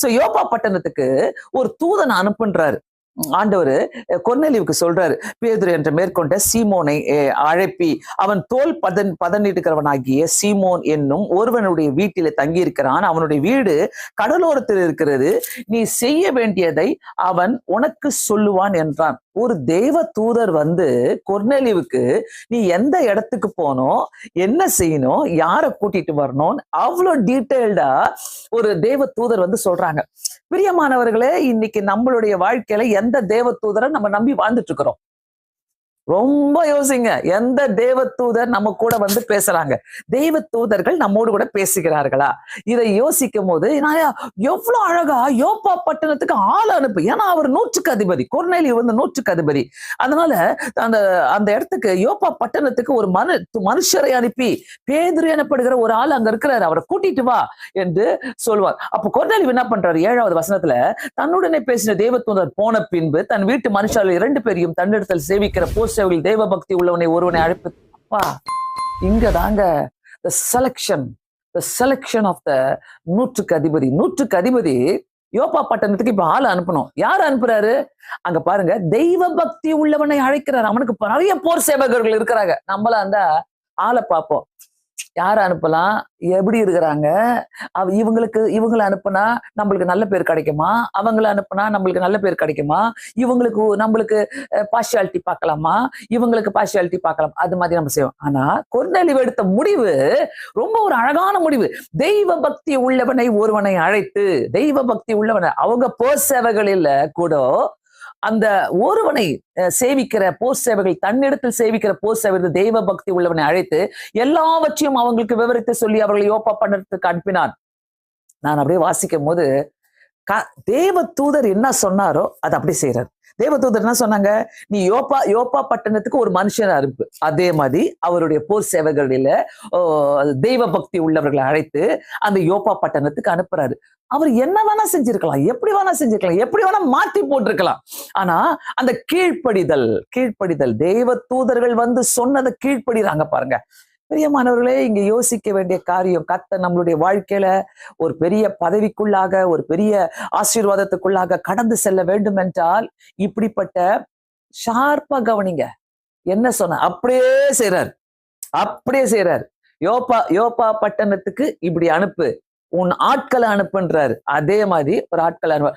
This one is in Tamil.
சோ யோப்பா பட்டணத்துக்கு ஒரு தூதன் அனுப்புன்றாரு. ஆண்டவர் கொர்நேலியுவுக்கு சொல்றாரு, பேதுரு என்ற மேற்கொண்ட சீமோனை அழைப்பி, அவன் தோல் பதனிடுகிறவனாகிய சீமோன் என்னும் ஒருவனுடைய வீட்டிலே தங்கி இருக்கிறான். அவனுடைய வீடு கடலோரத்தில் இருக்கிறது. நீ செய்ய வேண்டியதை அவன் உனக்கு சொல்லுவான் என்றான். ஒரு தேவ தூதர் வந்து கொர்நேலியுவுக்கு நீ எந்த இடத்துக்கு போனோம், என்ன செய்யணும், யாரை கூட்டிட்டு வரணும், அவ்வளவு டீட்டெயில்டா ஒரு தேவ தூதர் வந்து சொல்றாங்க. பிரியமானவர்களே, இன்னைக்கு நம்மளுடைய வாழ்க்கையில எந்த தேவ தூதரை நம்ம நம்பி வாழ்ந்துட்டு இருக்கிறோம்? ரொம்ப யோசிங்க. எந்த தேவ தூதர் நம்ம கூட வந்து பேசுறாங்க? தெய்வ தூதர்கள் நம்மோடு கூட பேசுகிறார்களா? இதை யோசிக்கும் போது எவ்வளவு அழகா யோப்பா பட்டணத்துக்கு ஆள் அனுப்பு. ஏன்னா அவர் 100க்கு அதிபதி, கொர்நேலியு வந்து 100க்கு அதிபதி. அதனால அந்த அந்த இடத்துக்கு யோப்பா பட்டணத்துக்கு ஒரு மனுஷரை அனுப்பி, பேதுரு எனப்படுகிற ஒரு ஆள் அங்க இருக்கிறாரு, அவரை கூட்டிட்டு வா என்று சொல்வார். அப்ப கொர்நேலியு என்ன பண்றாரு? 7வது வசனத்துல, தன்னுடனே பேசின தேவ தூதர் போன பின்பு தன் வீட்டு மனுஷால் 2 பேரையும் தன்னிடத்தில் சேவிக்கிற போஸ்டவர்கள் தேவ பக்தி உள்ளவனை ஒருவனை அழைப்பு. அப்பா, இங்க தாங்க the selection of the 100க்கு அதிபதி. 100க்கு அதிபதி யோப்பா பட்டணத்துக்கு இப்ப ஆள் அனுப்பணும். யார் அனுப்புறாரு? அங்க பாருங்க, தெய்வ பக்தி உள்ளவனை அழைக்கிறார். அவனுக்கு நிறைய போர் சேவகர்கள் இருக்கிறாங்க. நம்மள அந்த ஆளை பார்ப்போம், யார அனுப்பலாம், எப்படி இருக்கிறாங்க, இவங்களை அனுப்புனா நம்மளுக்கு நல்ல பேர் கிடைக்குமா, அவங்களை அனுப்புனா நம்மளுக்கு நல்ல பேர் கிடைக்குமா, நம்மளுக்கு பார்ஷியாலிட்டி பார்க்கலாமா, இவங்களுக்கு பார்ஷியாலிட்டி பார்க்கலாம், அது மாதிரி நம்ம செய்வோம். ஆனா கொர்நேலியு எடுத்த முடிவு ரொம்ப ஒரு அழகான முடிவு. தெய்வ பக்தி உள்ளவனை ஒருவனை அழைத்து, தெய்வ பக்தி உள்ளவனை, அவங்க போர் சேவைகளில் கூட அந்த ஒருவனை சேவிக்கிற போர் சேவைகள், தன்னிடத்தில் சேவிக்கிற போர் சேவைகள் தெய்வ பக்தி உள்ளவனை அழைத்து எல்லாவற்றையும் அவங்களுக்கு விவரித்து சொல்லி அவர்களை யோப்பா பட்டணத்துக்கு அனுப்பினான். நான் அப்படியே வாசிக்கும் போது தேவ தூதர் என்ன சொன்னாரோ அதை அப்படி செய்யறாரு. தேவ தூதர் என்ன சொன்னாங்க? நீ யோப்பா பட்டணத்துக்கு ஒரு மனுஷனை அனுப்பு. அதே மாதிரி அவருடைய போர் சேவைகளில தெய்வ பக்தி உள்ளவர்களை அழைத்து அந்த யோப்பா பட்டணத்துக்கு அனுப்புறாரு. அவர் என்ன வேணா செஞ்சிருக்கலாம், எப்படி வேணா செஞ்சிருக்கலாம், எப்படி வேணா மாற்றி போட்டிருக்கலாம். ஆனா அந்த கீழ்ப்படிதல் தேவ தூதர்கள் வந்து சொன்னதை கீழ்ப்படிறாங்க பாருங்க. பிரியமானவர்களே, இங்க யோசிக்க வேண்டிய காரியம், கர்த்தர் நம்மளுடைய வாழ்க்கையில ஒரு பெரிய பதவிக்குள்ளாக, ஒரு பெரிய ஆசீர்வாதத்துக்குள்ளாக கடந்து செல்ல வேண்டும் என்றால் இப்படிப்பட்ட ஷார்ப்பா கவனிங்க. என்ன சொன்ன அப்படியே செய்யறாரு. யோப்பா பட்டணத்துக்கு இப்படி அனுப்பு, உன் ஆட்களை அனுப்புன்றாரு. அதே மாதிரி ஒரு ஆட்களை அனுப்ப.